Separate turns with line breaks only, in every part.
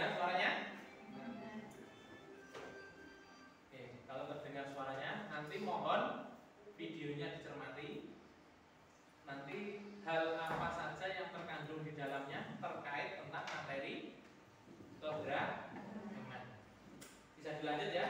terdengar suaranya? Oke, kalau terdengar suaranya, nanti mohon videonya dicermati. Nanti hal apa saja yang terkandung di dalamnya terkait tentang materi keberagaman. Bisa dilanjut ya?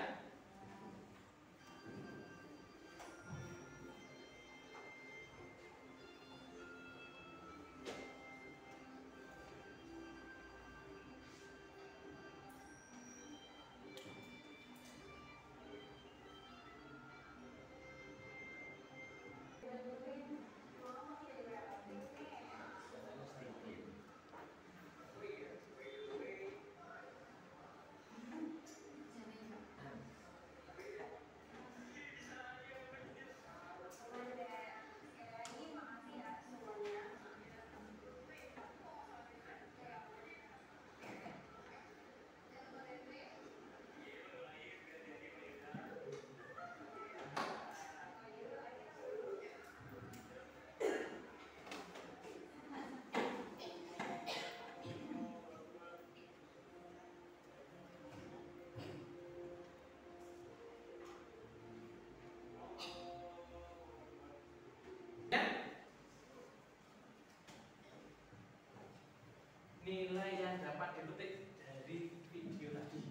Nilai yang dapat dipetik dari video tadi.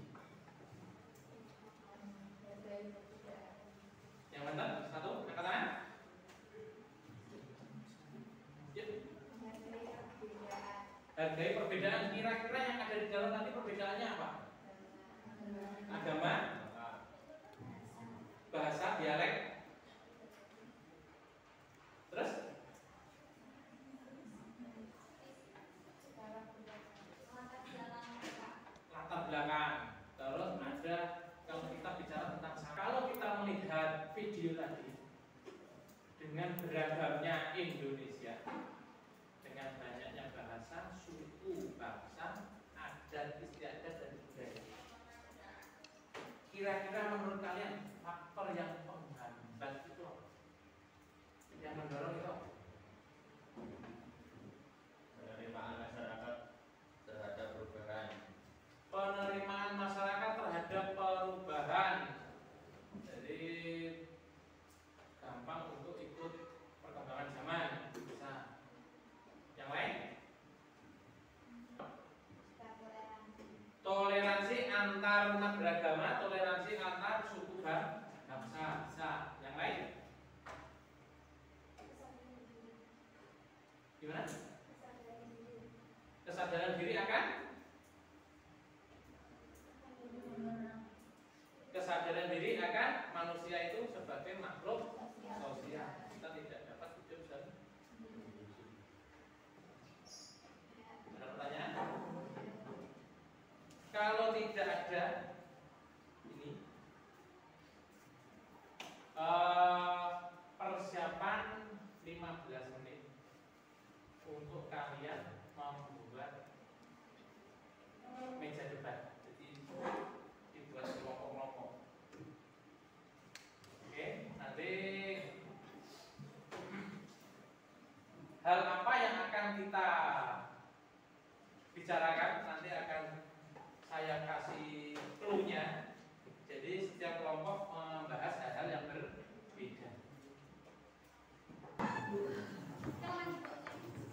Yang mana? Satu, angkat tangan. Yuk. Hargai perbedaan. Kira-kira yang ada di dalam tadi perbedaannya apa? Agama, bahasa, dialek. Terus? Latar belakang. Terus ada, kalau kita bicara tentang, kalau kita melihat video tadi dengan beragamnya Indonesia, dengan banyaknya bahasa, suku, bangsa, adat, istiadat dan budaya. Kira-kira menurut kalian faktor yang menghambat itu apa? Yang mendorong itu apa?
Penerimaan masyarakat terhadap perubahan.
Penerimaan masyarakat terhadap perubahan. Jadi gampang untuk ikut perkembangan zaman. Bisa. Yang lain? Toleransi antar umat beragama, toleransi antar suku bangsa. Bisa. Yang lain? Gimana? Kesadaran diri akan? Kesadaran diri akan manusia itu sebagai makhluk sosial. Kita tidak dapat hidup sendiri. Ada pertanyaan? Kalau tidak ada ini persiapan 15 menit untuk kalian membuat meja debat. Jadi dibuat kelompok-kelompok. Oke, nanti hal apa yang akan kita bicarakan nanti akan saya kasih clue-nya. Jadi setiap kelompok membahas hal-hal yang berbeda.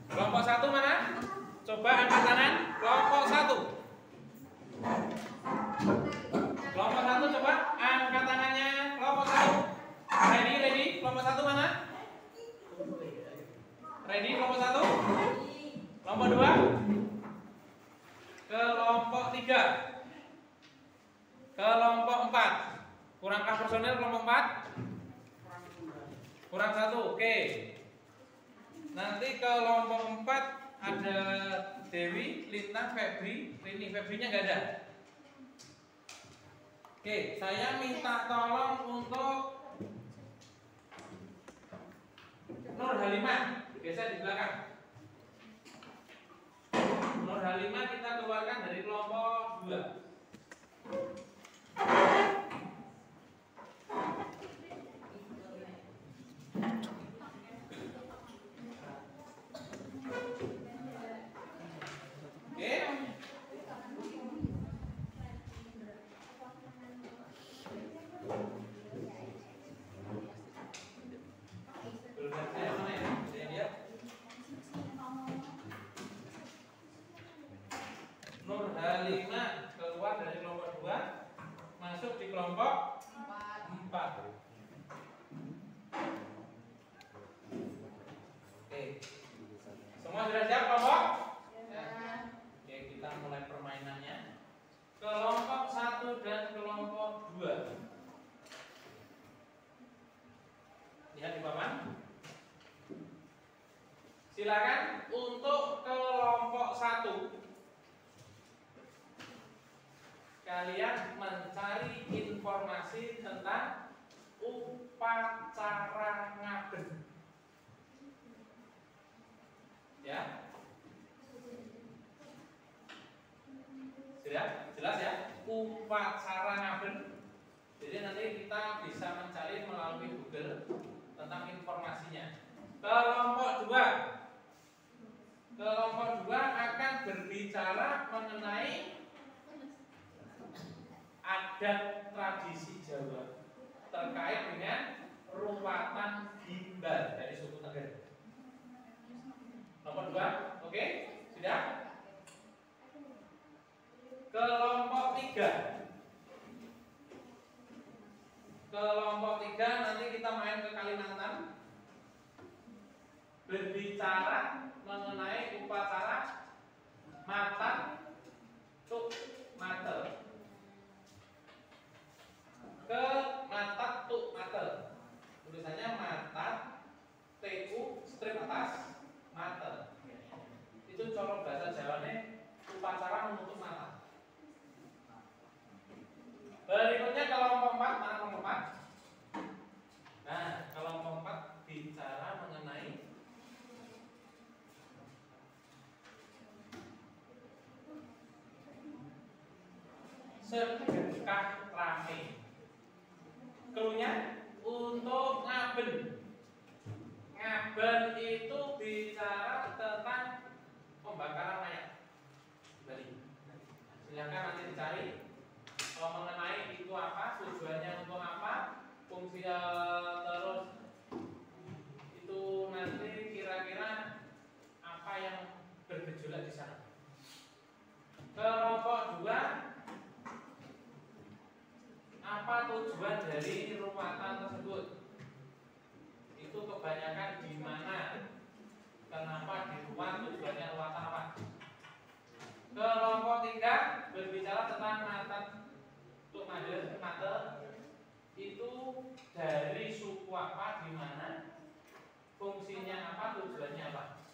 Kelompok satu mana? Coba angkat tangan. Kelompok satu. Kelompok satu coba angkat tangannya. Kelompok satu. Ready? Kelompok satu mana? Ready? Kelompok satu. Kelompok dua. Kelompok tiga. Kelompok empat. Kurangkah personil kelompok empat? Kurang satu. Oke. Nanti kelompok 4 ada Dewi, Lintang, Febri, Rini. Febrinya nggak ada. Oke, saya minta tolong untuk Nur Halimah, geser di belakang. Nur Halimah kita keluarkan dari kelompok 2. Oke. H5 keluar dari kelompok 2 masuk di kelompok 4. Oke. Semua sudah siap kelompok? Oke, kita mulai permainannya. Kelompok 1 dan kelompok 2. Lihat di papan. Silakan untuk kelompok 1. Kalian mencari informasi tentang upacara ngaben. Ya. Sudah? Jelas ya? Upacara ngaben. Jadi nanti kita bisa mencari melalui Google tentang informasinya. Kelompok 2. Kelompok 2 akan berbicara mengenai adat tradisi Jawa terkait dengan ruwatan gimbal dari suku Tegal. Nomor 2, oke? Sudah? Kelompok 3. Kelompok 3 nanti kita main ke Kalimantan. Berbicara mengenai upacara Matat Tuk Mate. Ke Matat Tuk Mate. Tulisannya Matat TU strip atas Mate. Itu cara bahasa Jawane upacara menutup mata. Berikutnya kelompok 4, mana kelompok 4? Nah, kelompok 4 bicara mengenai sedekah rame. Klunya untuk ngaben. Ngaben itu bicara tentang pembakaran mayat. Bali. Silakan nanti dicari mengenai itu apa, tujuannya untuk apa, fungsi terus itu nanti kira-kira apa yang bergejolak di sana. Kelompok 2, apa tujuan dari ruwatan tersebut? Itu kebanyakan di mana? Kenapa diruat? Tujuannya ruwatan apa? Kelompok 3 berbicara tentang Matat Tuk Mate. Itu dari suku apa, di mana, fungsinya apa, tujuannya apa?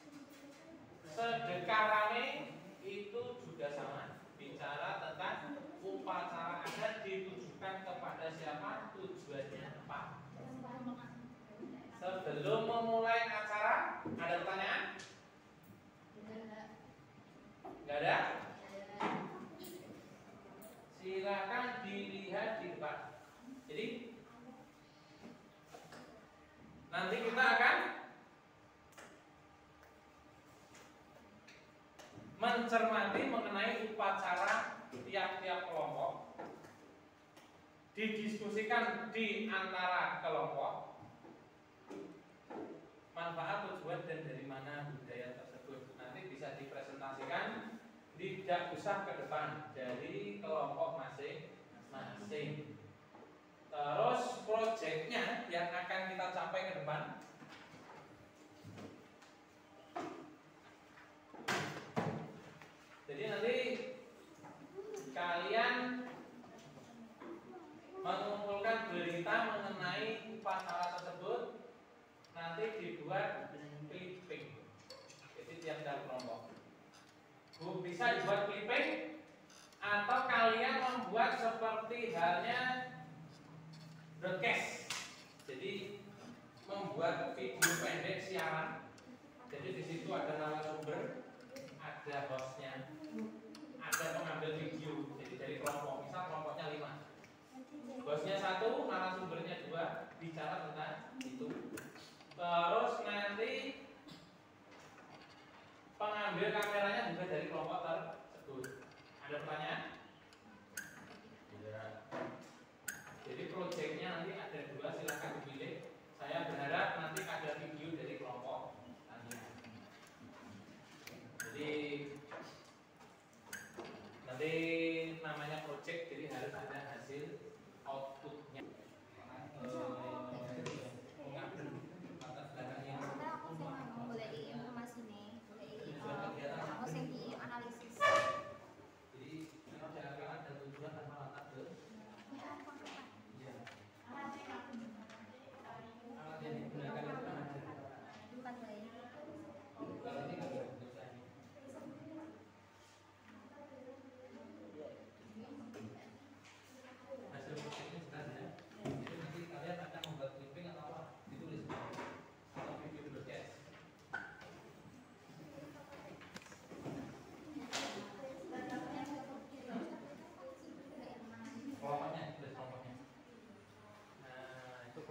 Sedekah rame itu juga sama, bicara tentang upacara adat ditujukan kepada siapa, tujuannya apa. Sebelum memulai acara, ada pertanyaan? Enggak ada? Silakan dilihat di depan. Jadi nanti kita akan mencermati mengenai upacara tiap-tiap kelompok, didiskusikan di antara kelompok, manfaat, tujuan, dan dari mana budaya tersebut. Nanti bisa dipresentasikan, tidak usah ke depan, dari kelompok masing-masing. Terus proyeknya yang akan kita capai ke depan, jadi nanti kalian mengumpulkan berita mengenai upacara tersebut, nanti dibuat clipping. Jadi tiap-tiap kelompok bisa dibuat clipping, atau kalian membuat seperti halnya broadcast. Jadi membuat video pendek siaran. Jadi di situ ada narasumber, ada hostnya, ada pengambil video. Jadi dari kelompok, misal kelompoknya 5, hostnya 1, narasumbernya 2, bicara tentang itu. Terus nanti pengambil kameranya juga dari kelompok tersebut. Ada pertanyaan?
Tidak.
Jadi proyeknya nanti ada 2, silakan dipilih. Saya berharap nanti ada video dari kelompok kalian. Jadi nanti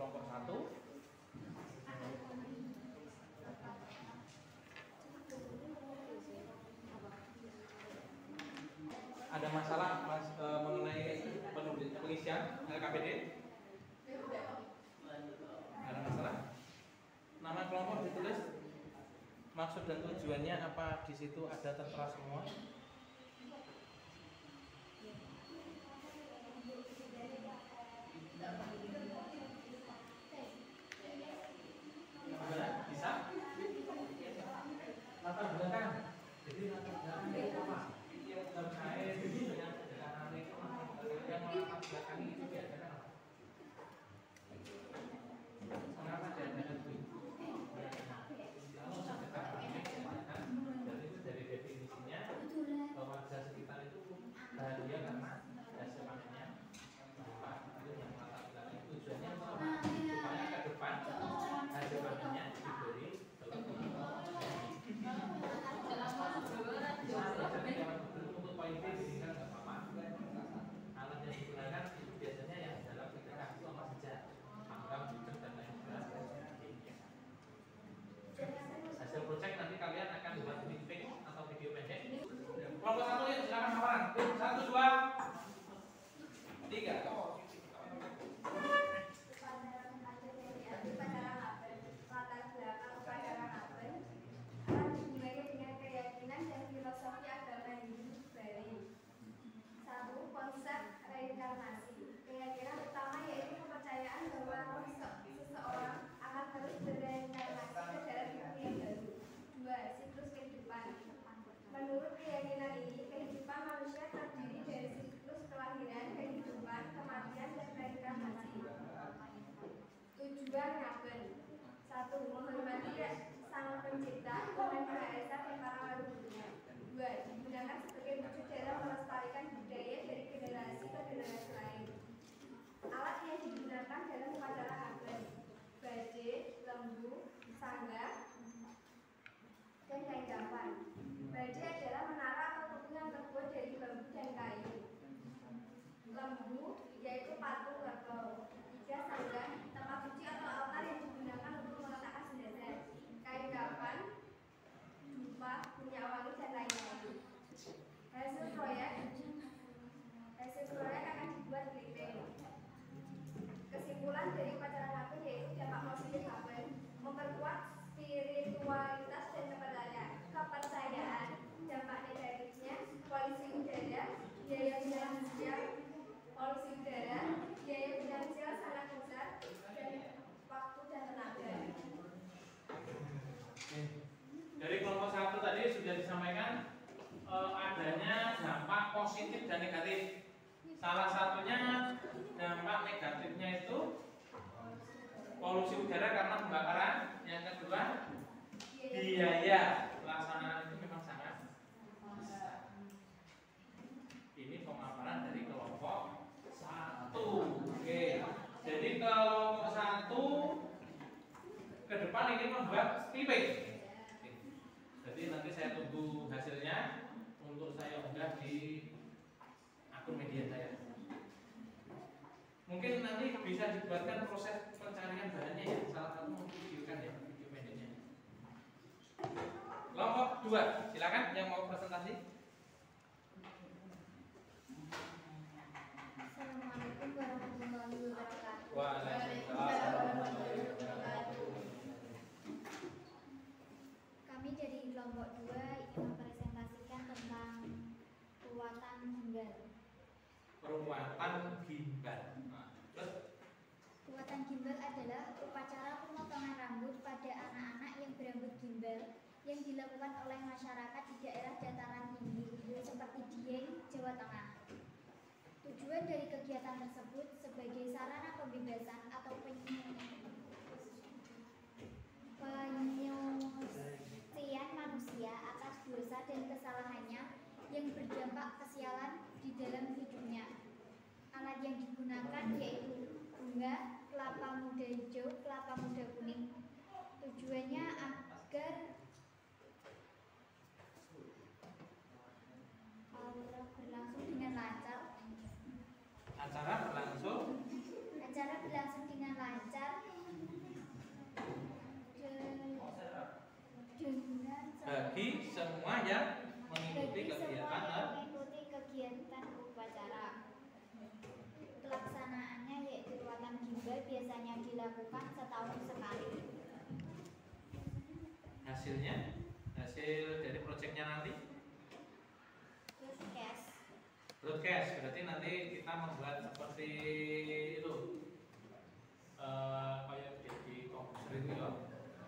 kelompok 1. Ada masalah mengenai pengisian LKPD? Ada masalah? Nama kelompok ditulis, maksud dan tujuannya apa di situ ada tertera semua? Bisa? Latar belakang. Jadi latar belakang itu apa? Terkait dengan kedatangan itu yang melatar belakangi itu diadakan apa? Kenapa diadakan itu? Kalau sekitar ramai diadakan, dan itu dari definisinya warga sekitar itu bahagia karena hasil panennya melimpah. Itu yang melatar belakangi. Tujuannya apa? Supaya ke depan hasil panennya diberi untuk poin B diberikan nggak apa-apa. Alat yang digunakan itu biasanya yang dalam PKK itu apa saja, mangkam, bucek, dan lain sebagainya. Hasil project nanti kalian akan buat briefing atau video pendek. Kelompok 1 ya, silakan paparan. 1, 2, 3.
Konsep reinkarnasi. Keyakinan utama yaitu kepercayaan bahwa seseorang akan terus berreinkarnasi ke dalam hidup yang baru. 2. Siklus kehidupan. Menurut keyakinan ini, kehidupan manusia terdiri dari siklus kelahiran, kehidupan, kematian, dan reinkarnasi. Tujuan Ngaben. 1. Menghormati Sang Pencipta dengan Maha dan para leluhurnya. 2. Digunakan sebagai wujud dalam melestarikan budaya dari generasi ke generasi lain. Alat yang digunakan dalam upacara Ngaben: bade, lembu, sangga, dan kain kafan. Bade adalah menara atau tugu yang terbuat dari bambu dan kayu. Lembu yaitu patung kerbau. 3. Sangga, tempat suci atau altar yang digunakan untuk meletakkan jenazah. Kain kafan, dupa, minyak wangi, dan lain-lain. Hasil proyek akan dibuat briefing. Kesimpulan dari upacara Ngaben yaitu dampak positif Ngaben: memperkuat spiritualitas dan kepercayaan. Dampak negatifnya polusi udara, biaya finansial sangat besar, dan waktu dan tenaga.
Dari kelompok 1 tadi sudah disampaikan adanya dampak positif dan negatif. Salah satunya dampak negatifnya itu polusi udara karena pembakaran. Yang kedua, biaya pelaksanaan itu memang sangat besar. Ini pemaparan dari kelompok 1. Oke. Jadi kelompok 1 ke depan ingin membuat briefing. Jadi nanti saya tunggu hasilnya untuk saya unggah di akun media saya. Mungkin nanti bisa dibuatkan proses pencarian bahannya ya. Salah satu memvideokan ya, video pendeknya. Kelompok 2, silakan yang mau presentasi.
Assalamualaikum warahmatullahi wabarakatuh.
Waalaikumsalam warahmatullahi wabarakatuh.
Kami dari kelompok 2 ingin mempresentasikan tentang perawatan gimbal.
Perawatan gimbal. Terus
Perawatan gimbal adalah upacara pemotongan rambut pada anak-anak yang berambut gimbal yang dilakukan oleh masyarakat di daerah dataran tinggi seperti Dieng, Jawa Tengah. Tujuan dari kegiatan tersebut sebagai sarana pembebasan atau penyucian manusia atas dosa dan kesalahannya yang berdampak kesialan di dalam hidupnya. Alat yang digunakan yaitu bunga, kelapa muda hijau, kelapa muda kuning. Tujuannya agar berlangsung dengan lancar.
acara berlangsung
Acara berlangsung dengan lancar
dilakukan setahun sekali.
Hasilnya, hasil dari proyeknya nanti broadcast, berarti nanti kita membuat seperti itu kayak jadi komputer itu ya,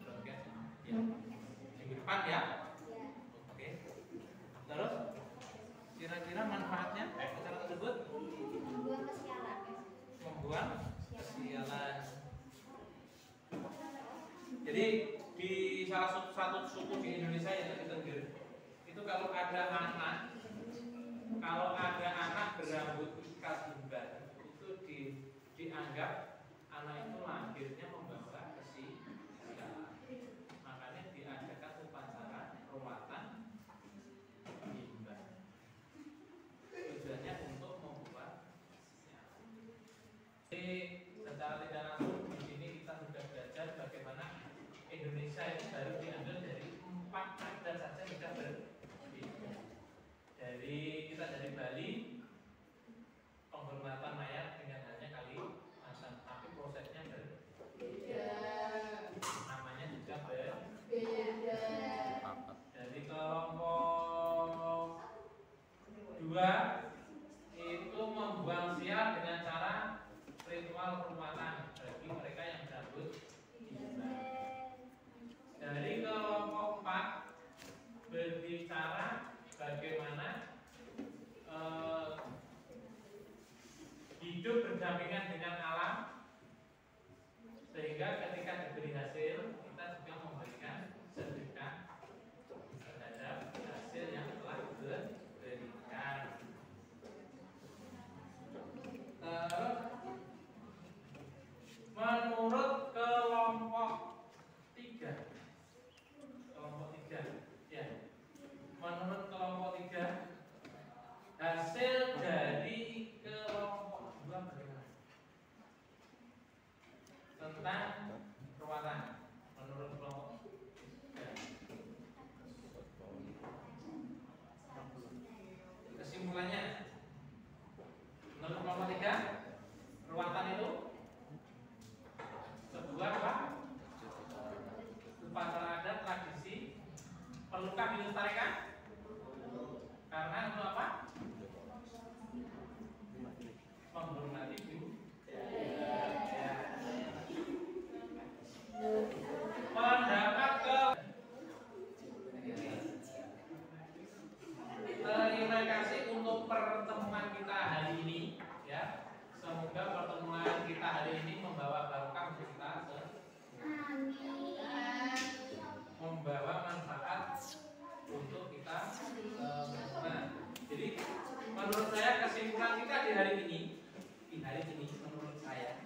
broadcast ya. Minggu depan ya. Oke. Terus kira-kira manfaatnya acara tersebut
Membuang kesialan.
membuang kesialan. Jadi di salah satu suku di Indonesia yang di Tengger itu kalau ada anak berambut ikat gimbal itu dianggap anak itu lahirnya membawa kesialan. Makanya diadakan upacara perawatan gimbal. Tujuannya untuk membuat kesialan. Jadi secara tidak langsung di sini kita sudah belajar bagaimana Indonesia itu baru diambil dari 4 adat saja sudah berbeda. Dari Bali, penghormatan mayat dengan hanya Kalimantan, tapi prosesnya berbeda. Namanya juga berbeda. Dari kelompok 2 itu membuang sial dengan cara ritual perawatan bagi mereka yang berambut gimbal. Dari kelompok 4 berbicara bagaimana hidup berdampingan dengan alam, sehingga ketika diberi hasil kita juga memberikan sedekah terhadap hasil yang telah diberikan. Terus menurut kelompok 3 ya, menurut kelompok 3 hasil dari kelompok 2 bagaimana? Tentang perawatan menurut kelompok 3. Kesimpulannya menurut kelompok 3 perawatan itu sebuah apa? Upacara adat tradisi. Perlukah dilestarikan? Karena untuk apa? Menghormati budaya. Pendapat ke terima kasih untuk pertemuan kita hari ini ya. Semoga pertemuan kita hari ini membawa barokah untuk kita membawa manfaat untuk kita semua. Jadi menurut saya kesimpulan kita di hari ini menurut saya,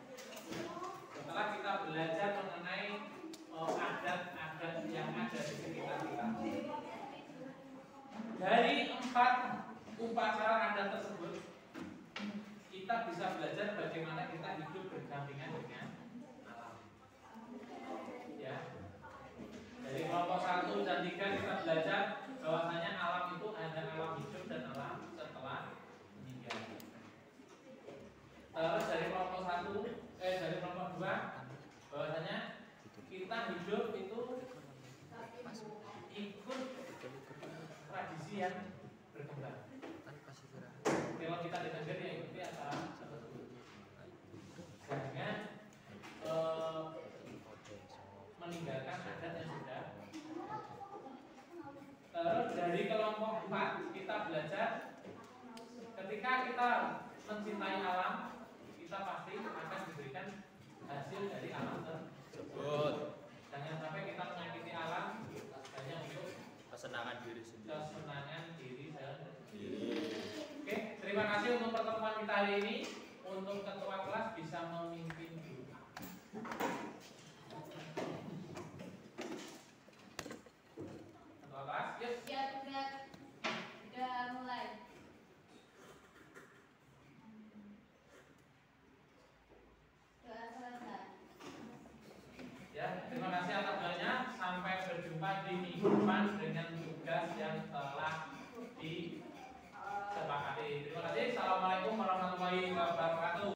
setelah kita belajar mengenai adat-adat yang ada di sekitar kita, dari 4 upacara adat tersebut kita bisa belajar bagaimana kita hidup berdampingan dengan alam. Ya. Dari kelompok 1 dan 3 kita belajar bahwasanya alam itu ada alam hidup dan alam setelah meninggal. Terus dari kelompok 2 bahwasanya kita hidup itu ikut tradisi yang berkembang. Kalau kita di Tengger ya ikuti acara tersebut. Jangan meninggalkan adat yang sudah. Terus dari kelompok 4 kita belajar ketika kita mencintai alam, kita pasti akan diberikan hasil dari alam tersebut. Jangan sampai kita menyakiti alam hanya untuk
kesenangan diri sendiri.
Oke, terima kasih untuk pertemuan kita hari ini. Untuk ketua kelas bisa memimpin doa. Ketua kelas, yuk.
Ya, udah mulai. Doa selesai.
Ya, terima kasih atas doanya. Sampai berjumpa di minggu depan dengan tugas yang telah